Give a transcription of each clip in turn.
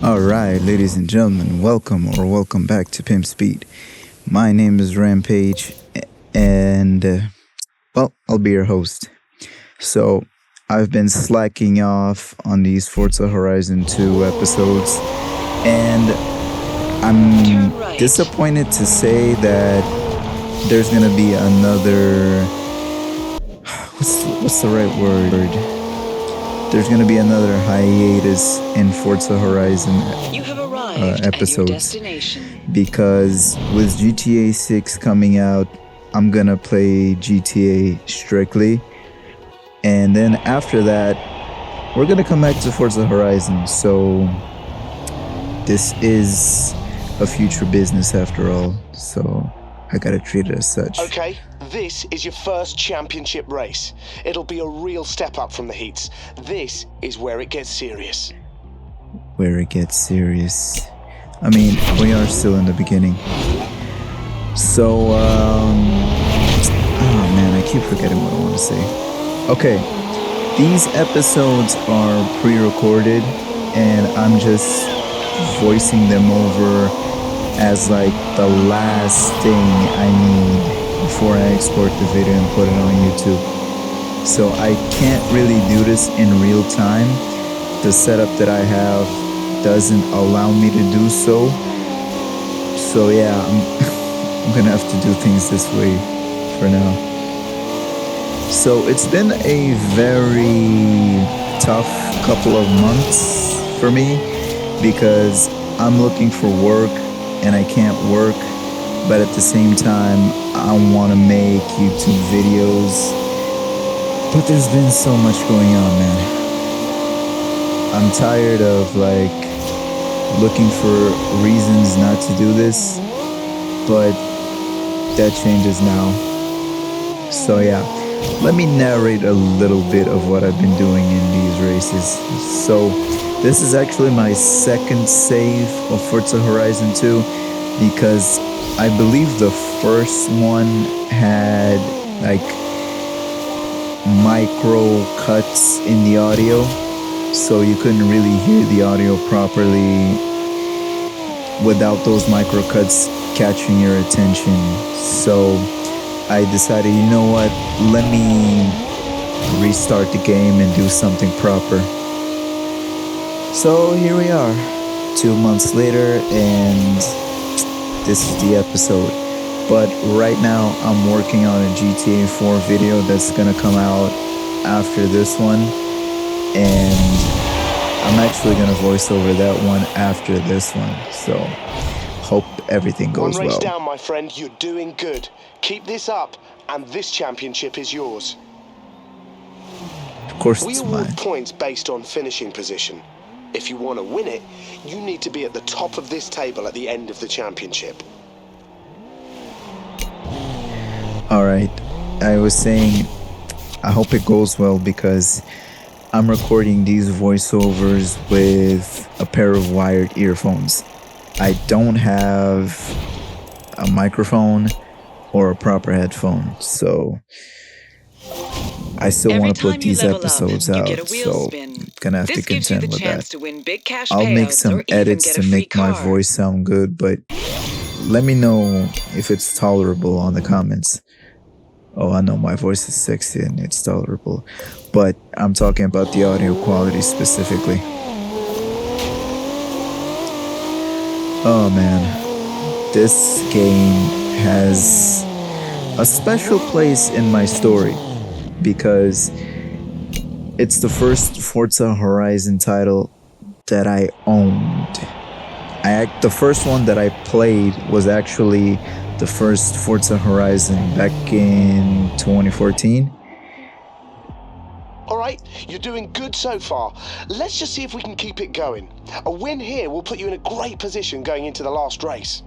Alright, ladies and gentlemen, welcome back to Pimp Speed. My name is Rampage, and, I'll be your host. So, I've been slacking off on these Forza Horizon 2 episodes, and I'm disappointed to say that there's gonna be another... What's the right word? There's gonna be another hiatus in Forza Horizon episodes, because with GTA 6 coming out, I'm gonna play GTA strictly, and then after that, we're gonna come back to Forza Horizon. So this is a future business after all, so I gotta treat it as such. Okay, this is your first championship race. It'll be a real step up from the heats. This is where it gets serious. Where it gets serious. I mean, we are still in the beginning. So, oh man, I keep forgetting what I want to say. Okay, these episodes are pre-recorded, and I'm just voicing them over as like the last thing I need before I export the video and put it on YouTube. So I can't really do this in real time. The setup that I have doesn't allow me to do so. So yeah, I'm gonna have to do things this way for now. So it's been a very tough couple of months for me, because I'm looking for work and I can't work, but at the same time I want to make YouTube videos. But there's been so much going on, man. I'm tired of like looking for reasons not to do this, but that changes now. So yeah, let me narrate a little bit of what I've been doing in these races. So this is actually my second save of Forza Horizon 2, because I believe the first one had like micro cuts in the audio, so you couldn't really hear the audio properly without those micro cuts catching your attention. So I decided, you know what, let me restart the game and do something proper. So here we are, 2 months later, and this is the episode. But right now I'm working on a GTA 4 video that's gonna come out after this one, and I'm actually gonna voice over that one after this one. So hope everything goes well. One race down, my friend. You're doing good. Keep this up, and this championship is yours. Of course We it's award mine. points based on finishing position. If you want to win it, you need to be at the top of this table at the end of the championship. Alright, I was saying I hope it goes well, because I'm recording these voiceovers with a pair of wired earphones. I don't have a microphone or a proper headphone, so I still want to put these episodes out, so I'm gonna have to contend with that. I'll make some edits to make my voice sound good, but let me know if it's tolerable on the comments. Oh, I know my voice is sexy and it's tolerable, but I'm talking about the audio quality specifically. Oh man, this game has a special place in my story, because it's the first Forza Horizon title that I owned. The first one that I played was actually the first Forza Horizon back in 2014. Alright, you're doing good so far. Let's just see if we can keep it going. A win here will put you in a great position going into the last race.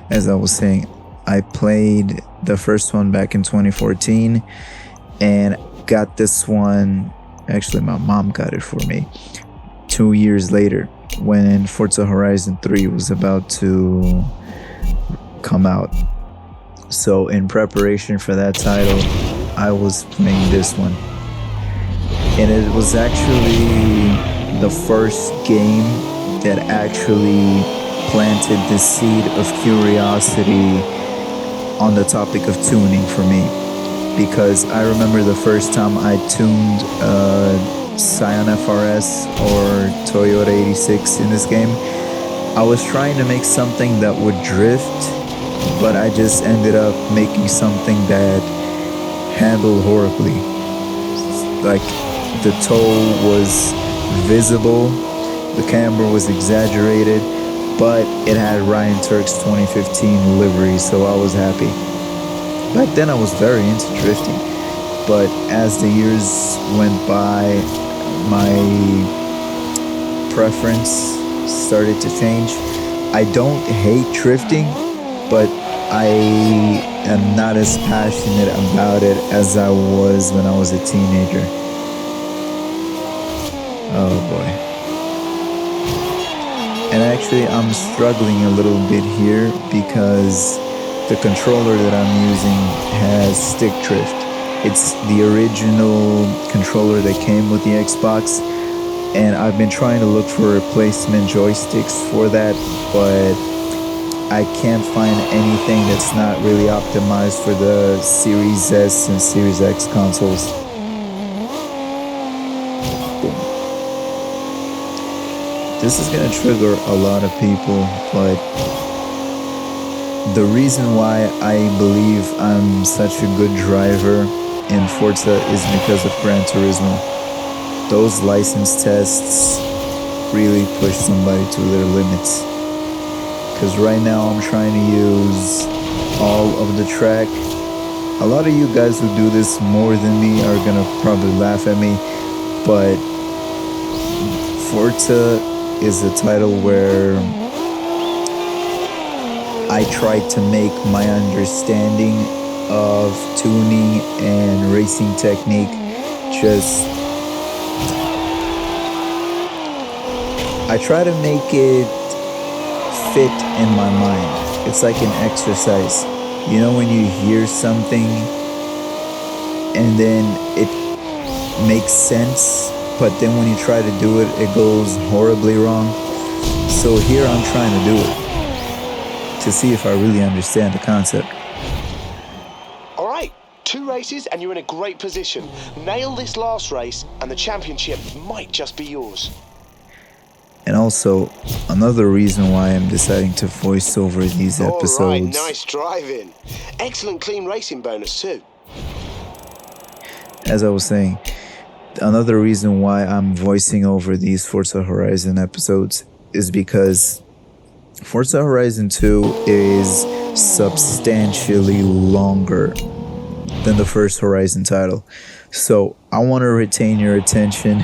As I was saying, I played the first one back in 2014 and got this one, actually my mom got it for me 2 years later, when Forza Horizon 3 was about to come out. So in preparation for that title, I was playing this one, and it was actually the first game that actually planted the seed of curiosity on the topic of tuning for me. Because I remember the first time I tuned Scion FRS or Toyota 86 in this game, I was trying to make something that would drift, but I just ended up making something that handled horribly. Like, the toe was visible, the camber was exaggerated, but it had Ryan Turk's 2015 livery, so I was happy. Back then I was very into drifting, but as the years went by, my preference started to change. I don't hate drifting, but I am not as passionate about it as I was when I was a teenager. Oh boy. And actually I'm struggling a little bit here because the controller that I'm using has stick drift. It's the original controller that came with the Xbox, and I've been trying to look for replacement joysticks for that, but I can't find anything that's not really optimized for the Series S and Series X consoles. Boom. This is gonna trigger a lot of people, but the reason why I believe I'm such a good driver in Forza is because of Gran Turismo. Those license tests really push somebody to their limits. Because right now I'm trying to use all of the track. A lot of you guys who do this more than me are gonna probably laugh at me, but Forza is a title where I tried to make my understanding of tuning and racing technique I try to make it fit in my mind. It's like an exercise. You know, when you hear something and then it makes sense, but then when you try to do it, it goes horribly wrong. So here I'm trying to do it to see if I really understand the concept. All right, 2 races and you're in a great position. Nail this last race and the championship might just be yours. And also, another reason why I'm deciding to voice over these episodes. All right, nice driving. Excellent clean racing bonus too. As I was saying, another reason why I'm voicing over these Forza Horizon episodes is because Forza Horizon 2 is substantially longer than the first Horizon title. So I want to retain your attention,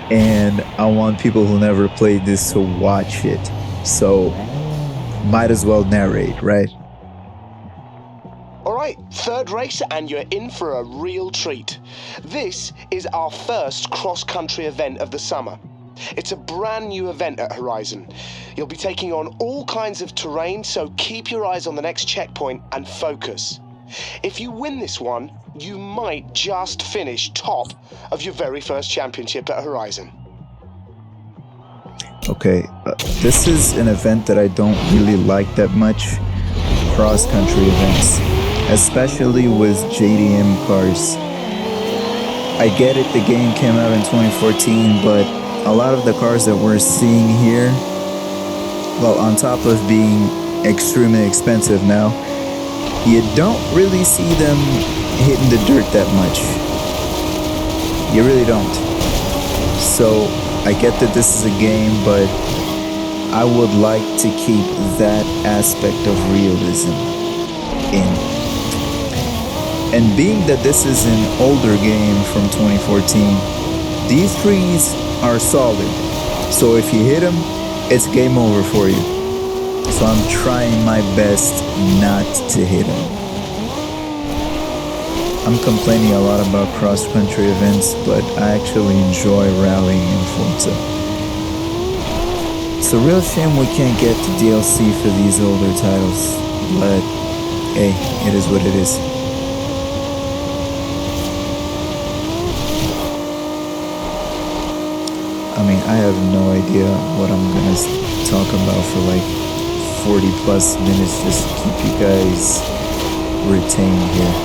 and I want people who never played this to watch it. So might as well narrate, right? All right, 3rd race and you're in for a real treat. This is our first cross-country event of the summer. It's a brand new event at Horizon. You'll be taking on all kinds of terrain, so keep your eyes on the next checkpoint and focus. If you win this one, you might just finish top of your very first championship at Horizon. Okay, this is an event that I don't really like that much, cross-country events, especially with JDM cars. I get it, the game came out in 2014, but a lot of the cars that we're seeing here, well, on top of being extremely expensive now, you don't really see them hitting the dirt that much. You really don't. So I get that this is a game, but I would like to keep that aspect of realism in. And being that this is an older game from 2014, these trees are solid. So if you hit them, it's game over for you. So I'm trying my best not to hit them. I'm complaining a lot about cross-country events, but I actually enjoy rallying in Forza. It's a real shame we can't get the DLC for these older titles, but hey, it is what it is. I mean, I have no idea what I'm gonna talk about for like 40 plus minutes just to keep you guys retained here.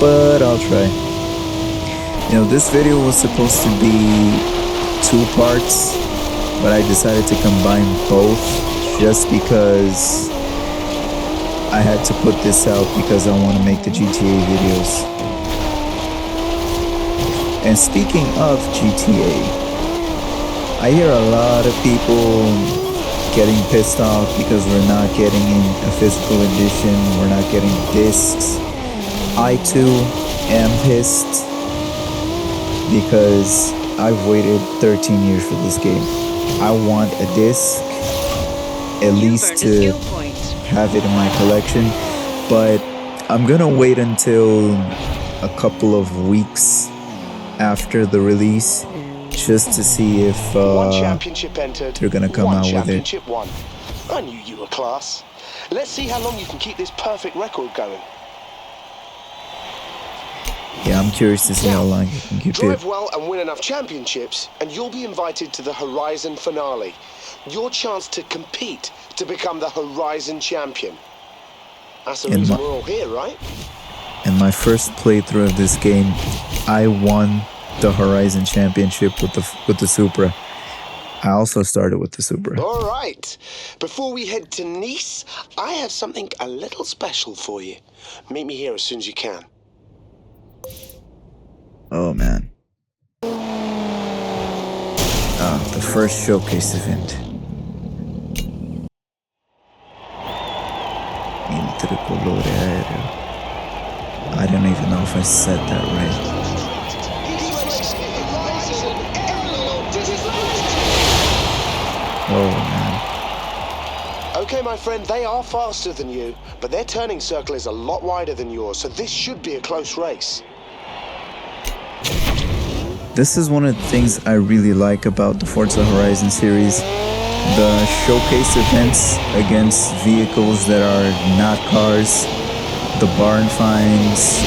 But I'll try. You know, this video was supposed to be 2 parts, but I decided to combine both just because I had to put this out because I want to make the GTA videos. And speaking of GTA, I hear a lot of people getting pissed off because we're not getting a physical edition, we're not getting discs. I too am pissed because I've waited 13 years for this game. I want a disc, at least to have it in my collection, but I'm gonna wait until a couple of weeks after the release just to see if one championship entered, they're gonna come out with it. championship won. I knew you were class. Let's see how long you can keep this perfect record going. Yeah, I'm curious to see how long you can keep Drive it. well and win enough championships, and you'll be invited to the Horizon finale. Your chance to compete to become the Horizon champion. That's the reason we're all here, right? In my first playthrough of this game, I won the Horizon Championship with the Supra. I also started with the Supra. All right. Before we head to Nice, I have something a little special for you. Meet me here as soon as you can. Oh man. The first showcase event. Il Tricolore Aereo. I don't even know if I said that right. Oh man. Okay, my friend, they are faster than you, but their turning circle is a lot wider than yours, so this should be a close race. This is one of the things I really like about the Forza Horizon series. The showcase events against vehicles that are not cars, the barn finds,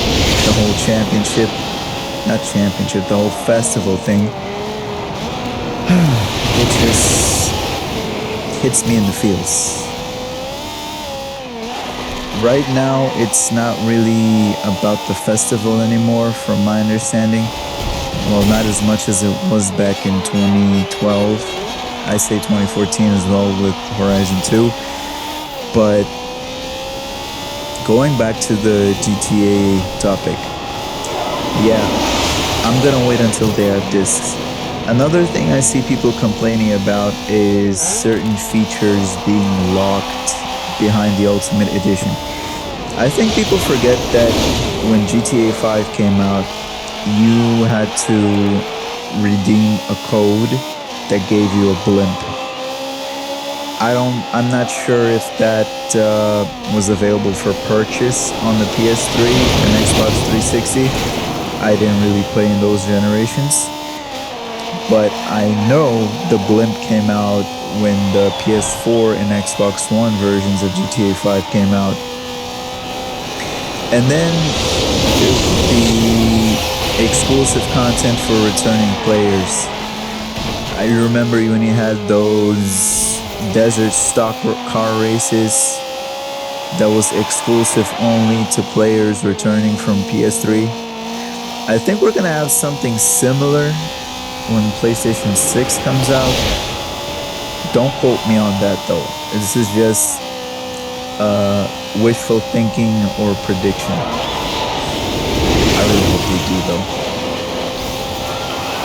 the whole championship, not championship, the whole festival thing. It just hits me in the feels. Right now, it's not really about the festival anymore, from my understanding. Well, not as much as it was back in 2012. I say 2014 as well with Horizon 2. But going back to the GTA topic, yeah, I'm gonna wait until they have discs. Another thing I see people complaining about is certain features being locked behind the Ultimate Edition. I think people forget that when GTA 5 came out, you had to redeem a code that gave you a blimp. I'm not sure if that was available for purchase on the PS3 and Xbox 360. I didn't really play in those generations. But I know the blimp came out when the PS4 and Xbox One versions of GTA 5 came out. And then the exclusive content for returning players. I remember when you had those desert stock car races that was exclusive only to players returning from PS3. I think we're gonna have something similar when PlayStation 6 comes out. Don't quote me on that though. This is just wishful thinking or prediction. I really hope they do though.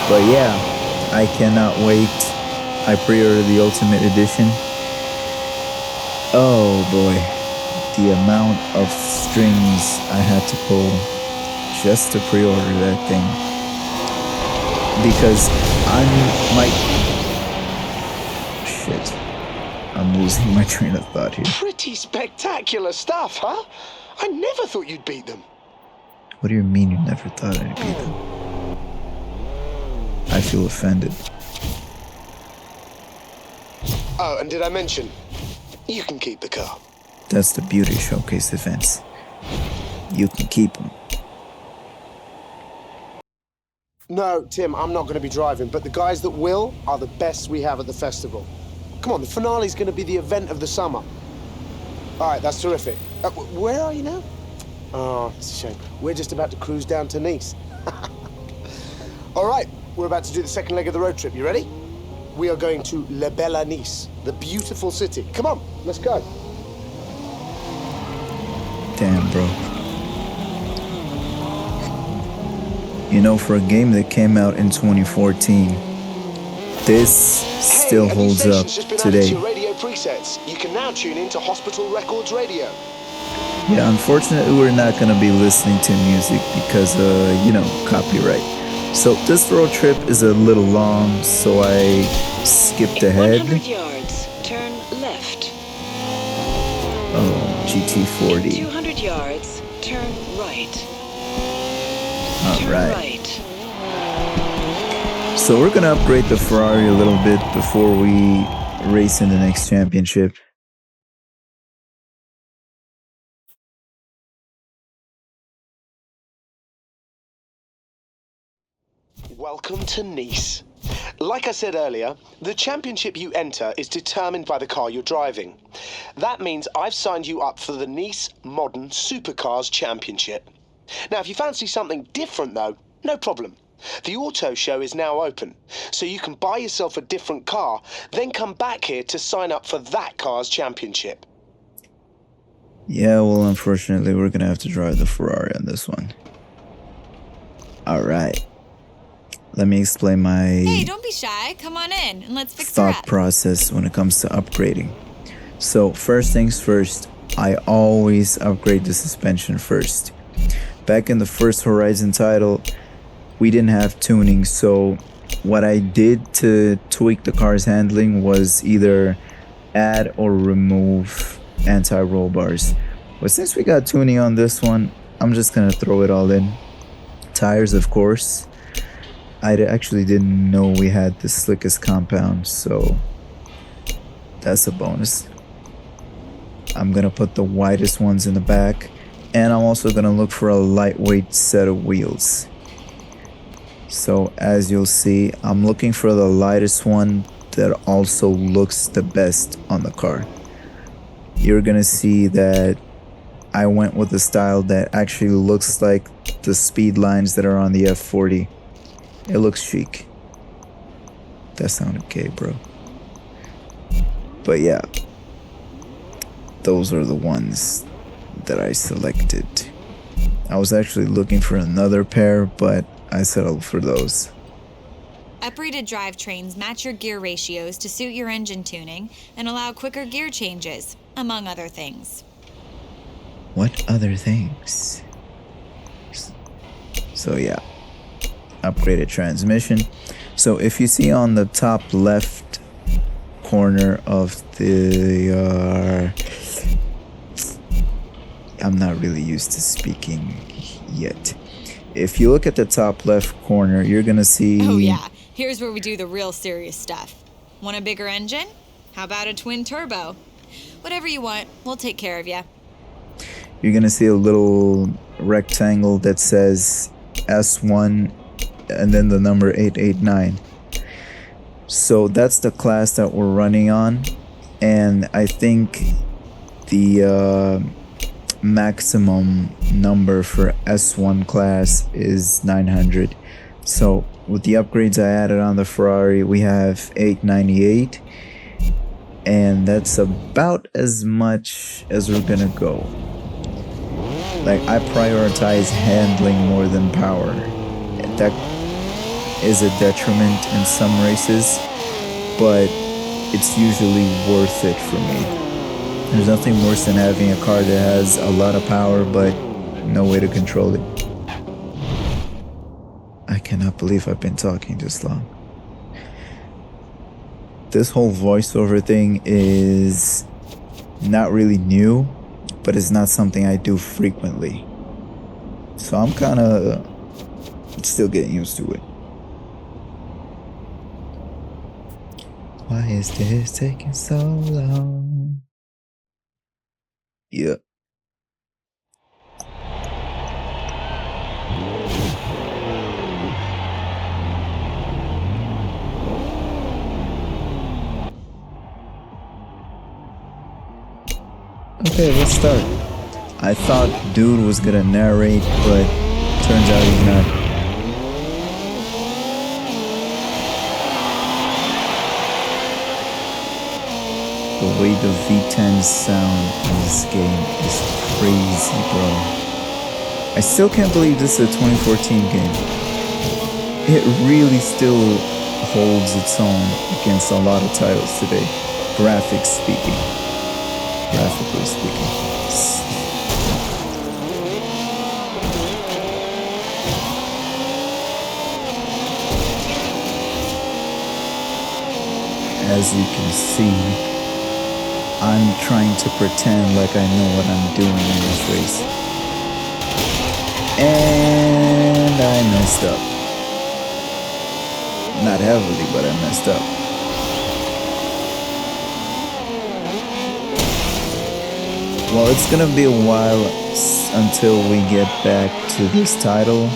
But yeah, I cannot wait. I pre-ordered the Ultimate Edition. Oh boy, the amount of strings I had to pull just to pre-order that thing. Because I'm losing my train of thought here. Pretty spectacular stuff, huh? I never thought you'd beat them. What do you mean you never thought I'd beat them? I feel offended. Oh, and did I mention, you can keep the car. That's the beauty of showcase events. You can keep them. No, Tim, I'm not going to be driving, but the guys that will are the best we have at the festival. Come on, the finale's going to be the event of the summer. All right, that's terrific. Where are you now? Oh, it's a shame. We're just about to cruise down to Nice. All right, we're about to do the second leg of the road trip. You ready? We are going to La Bella Nice, the beautiful city. Come on, let's go. Damn, bro. You know, for a game that came out in 2014, this still holds up today. Your radio presets. You can now tune into Hospital Records Radio. Yeah, unfortunately, we're not going to be listening to music because, you know, copyright. So this road trip is a little long, so I skipped ahead. 100 yards, turn left. Oh, GT40. 200 yards, turn right. All right. Right. So we're going to upgrade the Ferrari a little bit before we race in the next championship. Welcome to Nice. Like I said earlier, the championship you enter is determined by the car you're driving. That means I've signed you up for the Nice Modern Supercars Championship. Now, if you fancy something different though, no problem. The auto show is now open, so you can buy yourself a different car, then come back here to sign up for that car's championship. Yeah, well, unfortunately, we're going to have to drive the Ferrari on this one. All right. Let me explain my Hey, don't be shy. Come on in and let's fix her thought up. process when it comes to upgrading. So first things first, I always upgrade the suspension first. Back in the first Horizon title, we didn't have tuning, so what I did to tweak the car's handling was either add or remove anti-roll bars. But since we got tuning on this one, I'm just gonna throw it all in. Tires, of course. I actually didn't know we had the slickest compound, so that's a bonus. I'm gonna put the widest ones in the back, and I'm also gonna look for a lightweight set of wheels. So as you'll see, I'm looking for the lightest one that also looks the best on the car. You're gonna see that I went with a style that actually looks like the speed lines that are on the F40. It looks chic. That sounded gay, bro. But yeah, those are the ones that I selected. I was actually looking for another pair, but I settled for those. Uprated drivetrains match your gear ratios to suit your engine tuning and allow quicker gear changes, among other things. What other things? So yeah, upgraded transmission. So if you see on the top left corner of the I'm not really used to speaking yet. If you look at the top left corner, you're gonna see... Oh yeah, here's where we do the real serious stuff. Want a bigger engine? How about a twin turbo? Whatever you want, we'll take care of you. You're gonna see a little rectangle that says S1 and then the number 889. So that's the class that we're running on, and I think the maximum number for S1 class is 900. So with the upgrades I added on the Ferrari, we have 898, and that's about as much as we're gonna go. Like, I prioritize handling more than power. That is a detriment in some races, but it's usually worth it for me. There's nothing worse than having a car that has a lot of power but no way to control it. I cannot believe I've been talking this long. This whole voiceover thing is not really new, but it's not something I do frequently. So I'm kind of still getting used to it. Why is this taking so long? Yeah. Okay, let's start. I thought dude was gonna narrate, but turns out he's not. The way the V10s sound in this game is crazy, bro. I still can't believe this is a 2014 game. It really still holds its own against a lot of titles today, graphically speaking. As you can see, I'm trying to pretend like I know what I'm doing in this race. And I messed up. Not heavily, but I messed up. Well, it's gonna be a while until we get back to this title.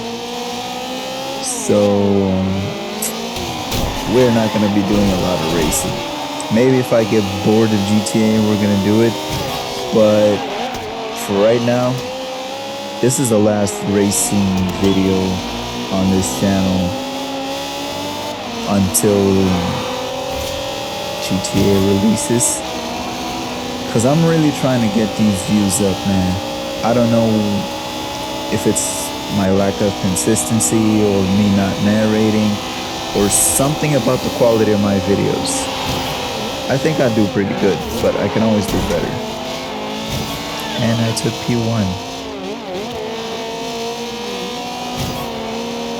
So we're not gonna be doing a lot of racing. Maybe if I get bored of GTA, we're gonna do it. But for right now, this is the last racing video on this channel until GTA releases. Cause I'm really trying to get these views up, man. I don't know if it's my lack of consistency or me not narrating or something about the quality of my videos. I think I do pretty good, but I can always do better. And I took P1.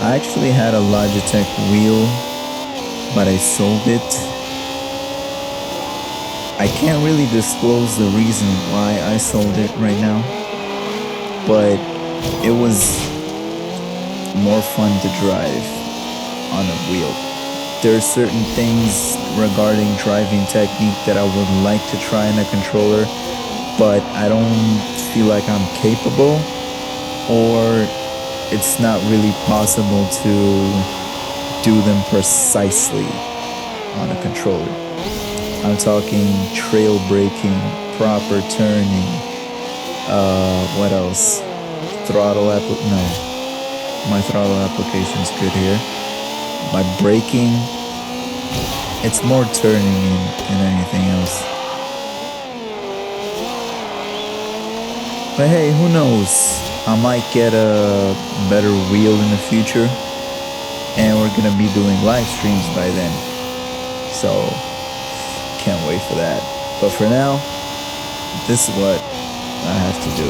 I actually had a Logitech wheel, but I sold it. I can't really disclose the reason why I sold it right now, but it was more fun to drive on a wheel. There are certain things regarding driving technique that I would like to try in a controller, but I don't feel like I'm capable, or it's not really possible to do them precisely on a controller. I'm talking trail braking, proper turning, what else? No, my throttle application's good here. My braking, it's more turning than anything else. But hey, who knows? I might get a better wheel in the future, and we're gonna be doing live streams by then. So, can't wait for that. But for now, this is what I have to do.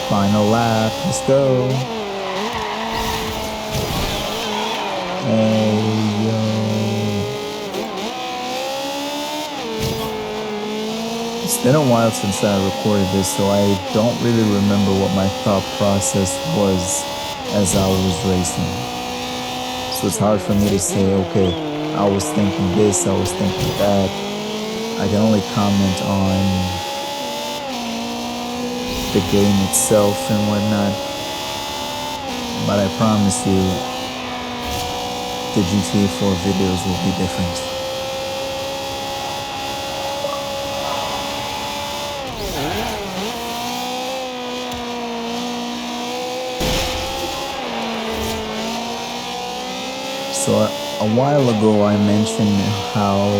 Final lap, let's go. Hey, yo. It's been a while since I recorded this, so I don't really remember what my thought process was as I was racing. So it's hard for me to say, okay, I was thinking this, I was thinking that. I can only comment on the game itself and whatnot. But I promise you, the GTA 4 videos will be different. So a while ago I mentioned how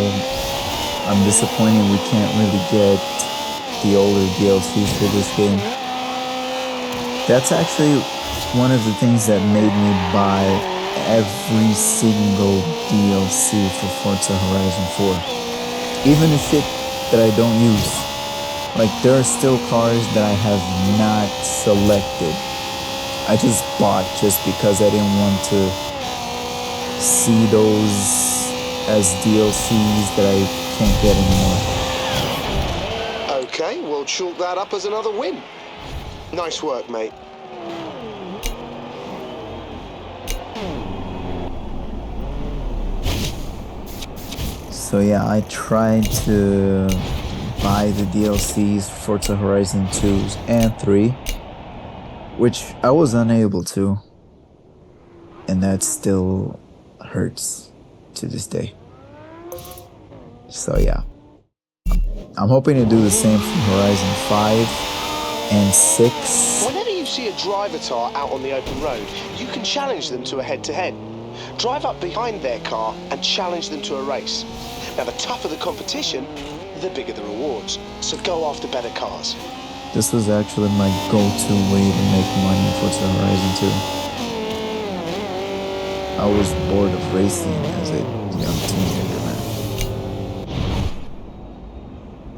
I'm disappointed we can't really get the older DLCs for this game. That's actually one of the things that made me buy every single DLC for Forza Horizon 4. Even the shit that I don't use. Like, there are still cars that I have not selected. I just bought just because I didn't want to see those as DLCs that I can't get anymore. Okay, we'll chalk that up as another win. Nice work, mate. So yeah, I tried to buy the DLCs for Forza Horizon 2 and 3, which I was unable to, and that still hurts to this day. So yeah, I'm hoping to do the same for Horizon 5 and 6. Whenever you see a driver car out on the open road, you can challenge them to a head-to-head. Drive up behind their car and challenge them to a race. Now, the tougher the competition, the bigger the rewards. So go after better cars. This was actually my go-to way to make money in Forza Horizon 2. I was bored of racing as a young teenager, man.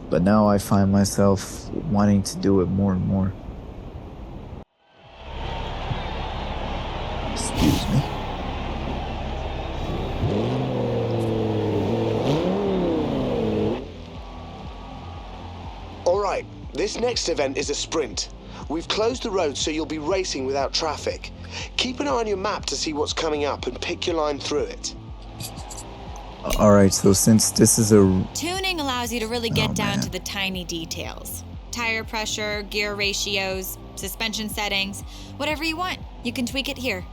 But now I find myself wanting to do it more and more. Excuse me. Alright, this next event is a sprint. We've closed the road so you'll be racing without traffic. Keep an eye on your map to see what's coming up and pick your line through it. Alright, so since this is a... Tuning allows you to really get down to the tiny details. Tire pressure, gear ratios, suspension settings, whatever you want, you can tweak it here.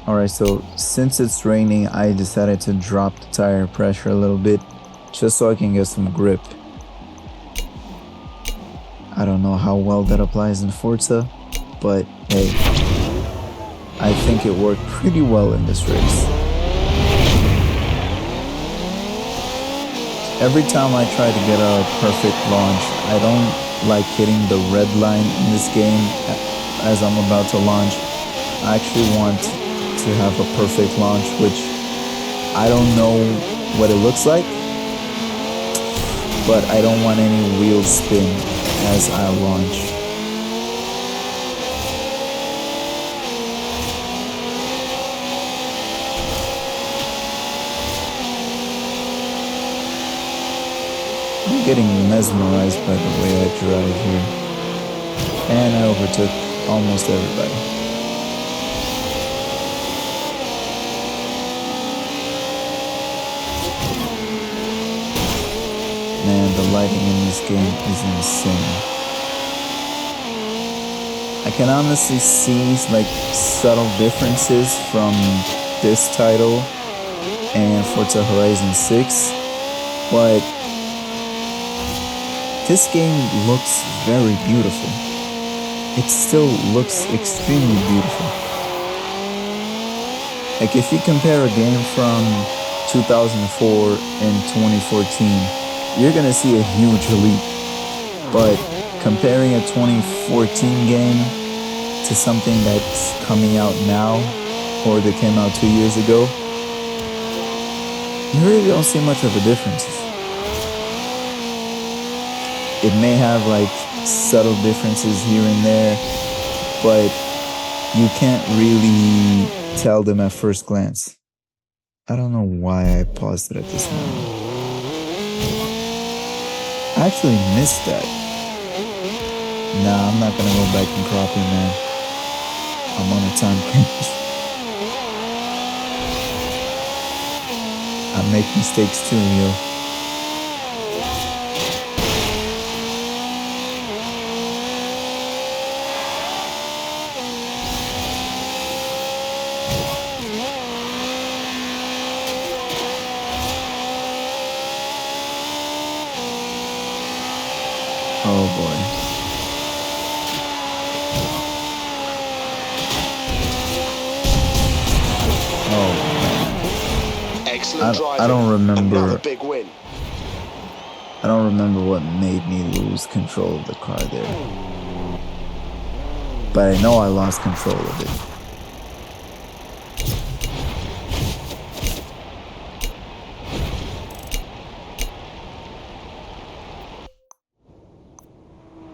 Alright, so since it's raining, I decided to drop the tire pressure a little bit, just so I can get some grip. I don't know how well that applies in Forza, but hey, I think it worked pretty well in this race. Every time I try to get a perfect launch, I don't like hitting the red line in this game as I'm about to launch. I actually want to have a perfect launch, which I don't know what it looks like, but I don't want any wheel spin as I launch. I'm getting mesmerized by the way I drive here. And I overtook almost everybody. Man, the lighting in this game is insane. I can honestly see like subtle differences from this title and Forza Horizon 6, but this game looks very beautiful. It still looks extremely beautiful. Like if you compare a game from 2004 and 2014, you're gonna see a huge leap. But comparing a 2014 game to something that's coming out now, or that came out 2 years ago, you really don't see much of a difference. It may have like subtle differences here and there, but you can't really tell them at first glance. I don't know why I paused it at this moment. I actually missed that. Nah, I'm not gonna go back and crop it, man. I'm on a time crunch. I make mistakes too, yo. Oh boy. Oh man. Excellent driving. I don't remember. Another big win. I don't remember what made me lose control of the car there. But I know I lost control of it.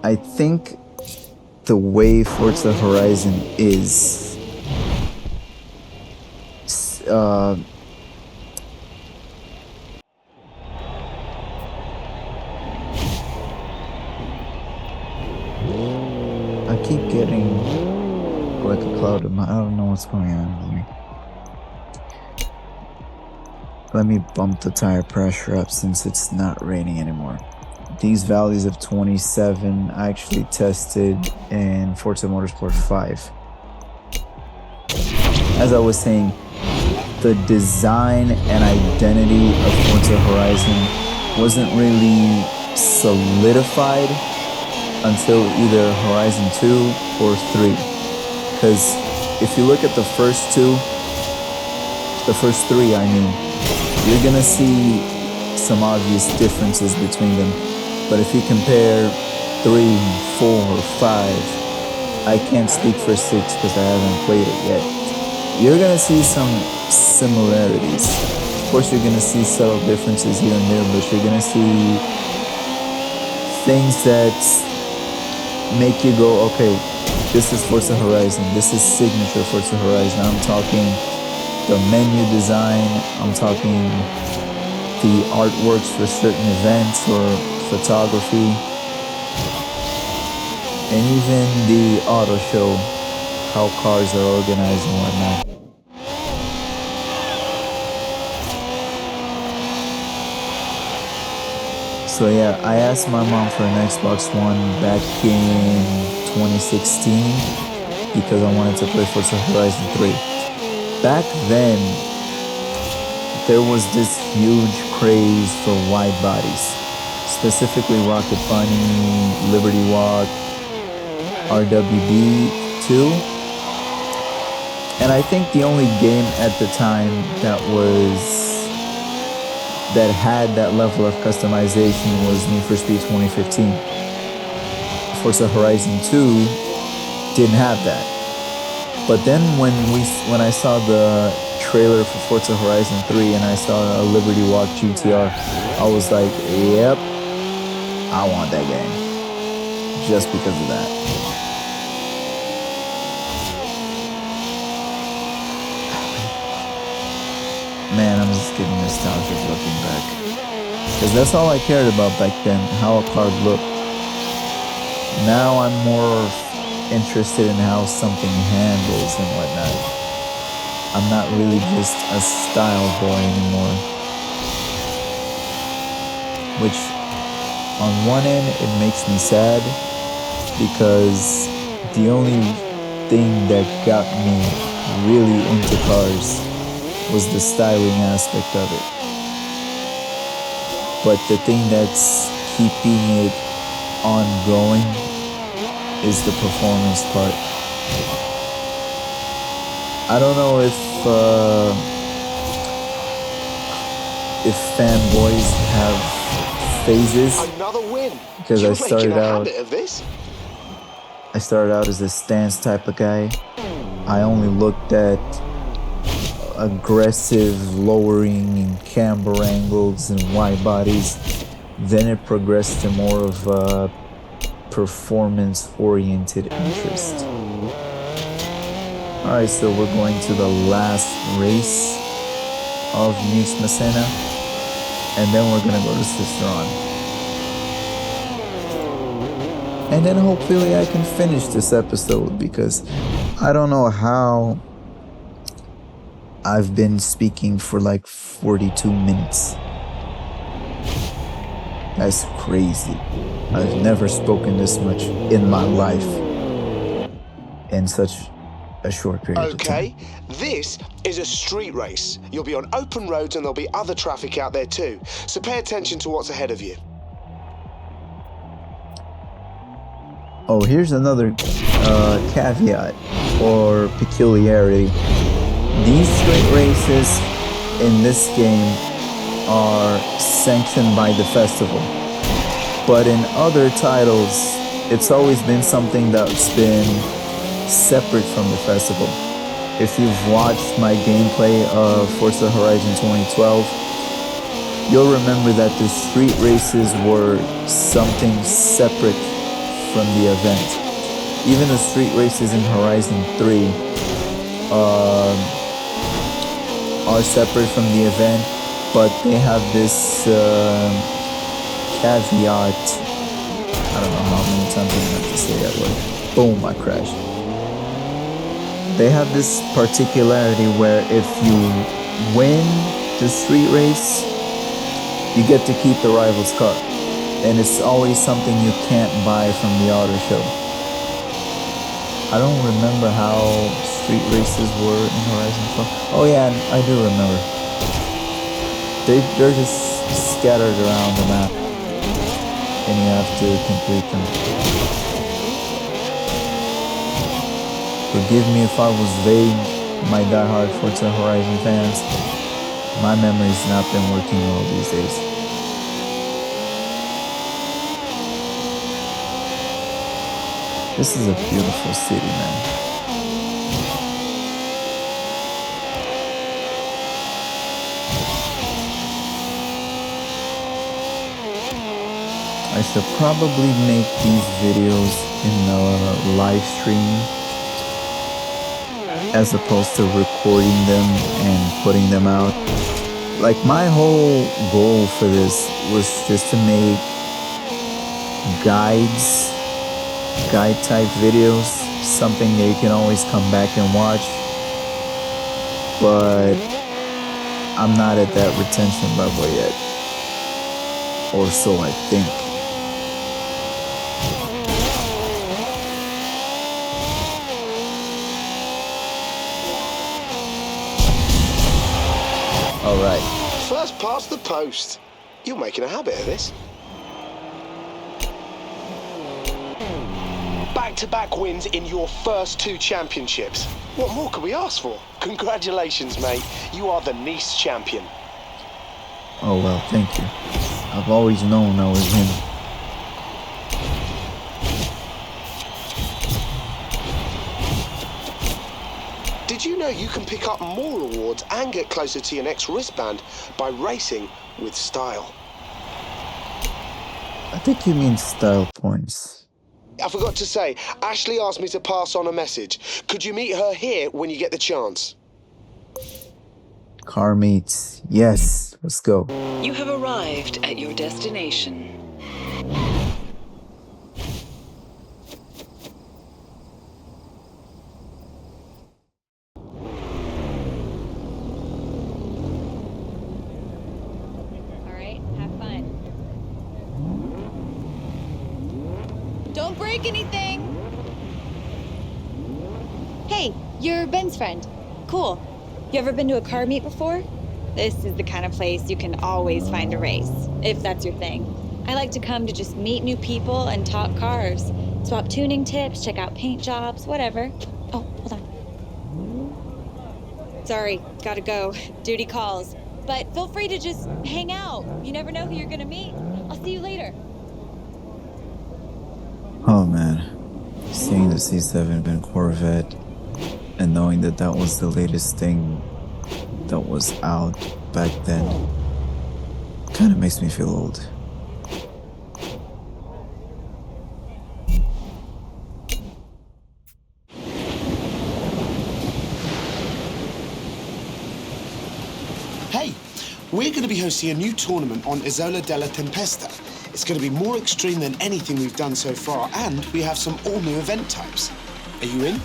I think the way Forza Horizon is, I keep getting like a cloud in my, I don't know what's going on. Let me bump the tire pressure up since it's not raining anymore. These values of 27 I actually tested in Forza Motorsport 5. As I was saying, the design and identity of Forza Horizon wasn't really solidified until either Horizon 2 or 3. Because if you look at the first three, you're gonna see some obvious differences between them. But if you compare 3, 4, 5, I can't speak for 6 because I haven't played it yet. You're gonna see some similarities. Of course, you're gonna see subtle differences here and there, but you're gonna see things that make you go, okay, this is Forza Horizon. This is signature Forza Horizon. I'm talking the menu design. I'm talking the artworks for certain events or photography. And even the auto show, how cars are organized and whatnot. So yeah, I asked my mom for an Xbox One back in 2016 because I wanted to play Forza Horizon 3. Back then, there was this huge craze for wide bodies, specifically Rocket Bunny, Liberty Walk, RWB2. And I think the only game at the time that had that level of customization was Need for Speed 2015. Forza Horizon 2 didn't have that. But then when I saw the trailer for Forza Horizon 3 and I saw a Liberty Walk GTR, I was like, yep, I want that game. Just because of that. Man, I'm just getting nostalgic looking back. Because that's all I cared about back then, how a car looked. Now I'm more interested in how something handles and whatnot. I'm not really just a style boy anymore. Which, on one end, it makes me sad because the only thing that got me really into cars was the styling aspect of it. But the thing that's keeping it ongoing is the performance part. I don't know if fanboys have phases. Another win. Because You're I started making a out habit of this. as a stance type of guy. I only looked at aggressive lowering and camber angles and wide bodies. Then it progressed to more of a performance-oriented interest. Alright, so we're going to the last race of Nisse Massena, and then we're gonna go to Sisteron. And then hopefully I can finish this episode because I don't know how I've been speaking for like 42 minutes. That's crazy. I've never spoken this much in my life in such a short period of time. Okay, this is a street race. You'll be on open roads and there'll be other traffic out there too. So pay attention to what's ahead of you. Oh, here's another caveat or peculiarity. These street races in this game are sanctioned by the festival. But in other titles, it's always been something that's been separate from the festival. If you've watched my gameplay of Forza Horizon 2012, you'll remember that the street races were something separate from the event. Even the street races in Horizon 3 are separate from the event, but they have this caveat. I don't know how many times I'm going to say that word. Boom, I crashed. They have this particularity where if you win the street race, you get to keep the rival's car. And it's always something you can't buy from the auto show. I don't remember how street races were in Horizon 4? Oh yeah, I do remember. They're just scattered around the map, and you have to complete them. Forgive me if I was vague, my diehard Forza Horizon fans. My memory's not been working well these days. This is a beautiful city, man. I should probably make these videos in a live stream as opposed to recording them and putting them out. Like, my whole goal for this was just to make guide type videos, something that you can always come back and watch. But I'm not at that retention level yet, or so I think. All right. First past the post. You're making a habit of this. Back-to-back wins in your first 2 championships. What more could we ask for? Congratulations, mate. You are the Nisse champion. Oh well, thank you. I've always known I was him. Did you know you can pick up more rewards and get closer to your next wristband by racing with style? I think you mean style points. I forgot to say, Ashley asked me to pass on a message. Could you meet her here when you get the chance? Car meets. Yes, let's go. You have arrived at your destination. Don't break anything! Hey, you're Ben's friend. Cool. You ever been to a car meet before? This is the kind of place you can always find a race, if that's your thing. I like to come to just meet new people and talk cars. Swap tuning tips, check out paint jobs, whatever. Oh, hold on. Sorry, gotta go. Duty calls. But feel free to just hang out. You never know who you're gonna meet. I'll see you later. Oh man, seeing the C7 in Corvette and knowing that that was the latest thing that was out back then kind of makes me feel old. Hey, we're going to be hosting a new tournament on Isola della Tempesta. It's going to be more extreme than anything we've done so far, and we have some all-new event types. Are you in?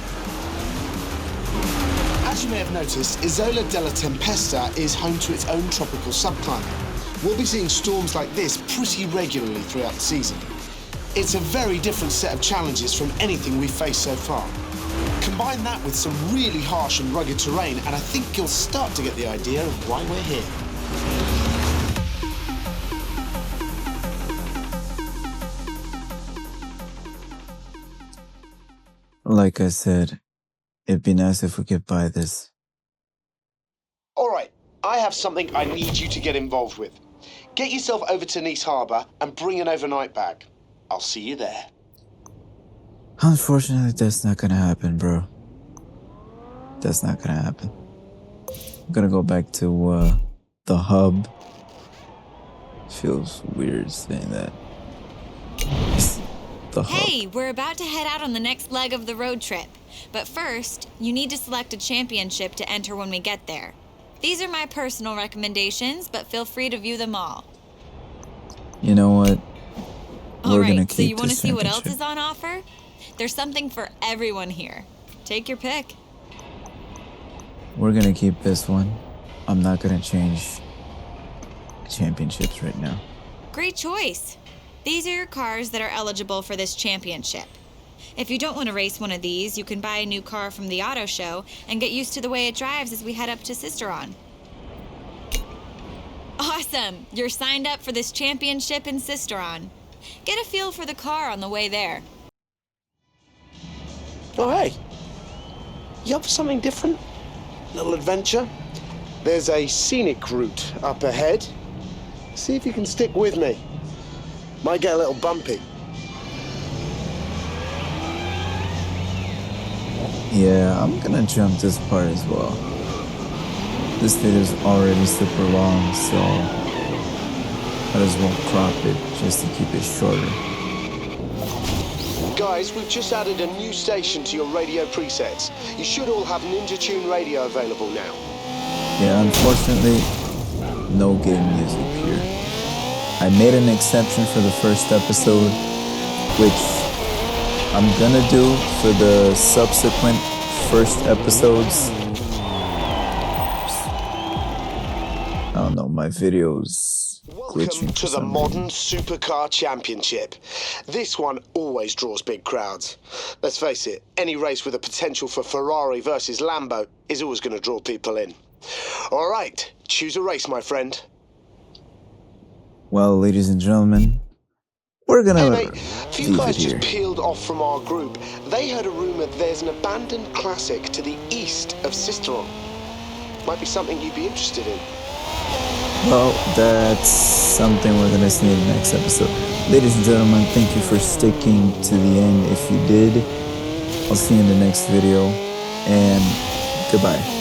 As you may have noticed, Isola della Tempesta is home to its own tropical subclimate. We'll be seeing storms like this pretty regularly throughout the season. It's a very different set of challenges from anything we've faced so far. Combine that with some really harsh and rugged terrain, and I think you'll start to get the idea of why we're here. Like I said, it'd be nice if we could buy this. All right, I have something I need you to get involved with. Get yourself over to Nice Harbour and bring an overnight bag. I'll see you there. Unfortunately, that's not gonna happen, bro. That's not gonna happen. I'm gonna go back to the hub. Feels weird saying that. The hub. Hey, we're about to head out on the next leg of the road trip. But first, you need to select a championship to enter when we get there. These are my personal recommendations, but feel free to view them all. You know what? We're gonna Alright, so keep you want to this see what else championship. is on offer? There's something for everyone here. Take your pick. We're gonna keep this one. I'm not gonna change championships right now. Great choice. These are your cars that are eligible for this championship. If you don't want to race one of these, you can buy a new car from the auto show and get used to the way it drives as we head up to Sisteron. Awesome! You're signed up for this championship in Sisteron. Get a feel for the car on the way there. Oh, hey. You up for something different? Little adventure? There's a scenic route up ahead. See if you can stick with me. Might get a little bumpy. Yeah, I'm gonna jump this part as well. This video's already super long, so might as well crop it just to keep it shorter. Guys, we've just added a new station to your radio presets. You should all have Ninja Tune radio available now. Yeah, unfortunately, no game music here. I made an exception for the first episode, which I'm gonna do for the subsequent first episodes. I don't know, my videos Welcome to the modern supercar championship. This one always draws big crowds. Let's face it, any race with a potential for Ferrari versus Lambo is always going to draw people in. All right, choose a race, my friend. Well, ladies and gentlemen, we're gonna Hey mate, a few leave guys it just here. peeled off from our group. They heard a rumour there's an abandoned classic to the east of Sisteron. Might be something you'd be interested in. Well, that's something we're gonna see in the next episode. Ladies and gentlemen, thank you for sticking to the end if you did. I'll see you in the next video, and goodbye.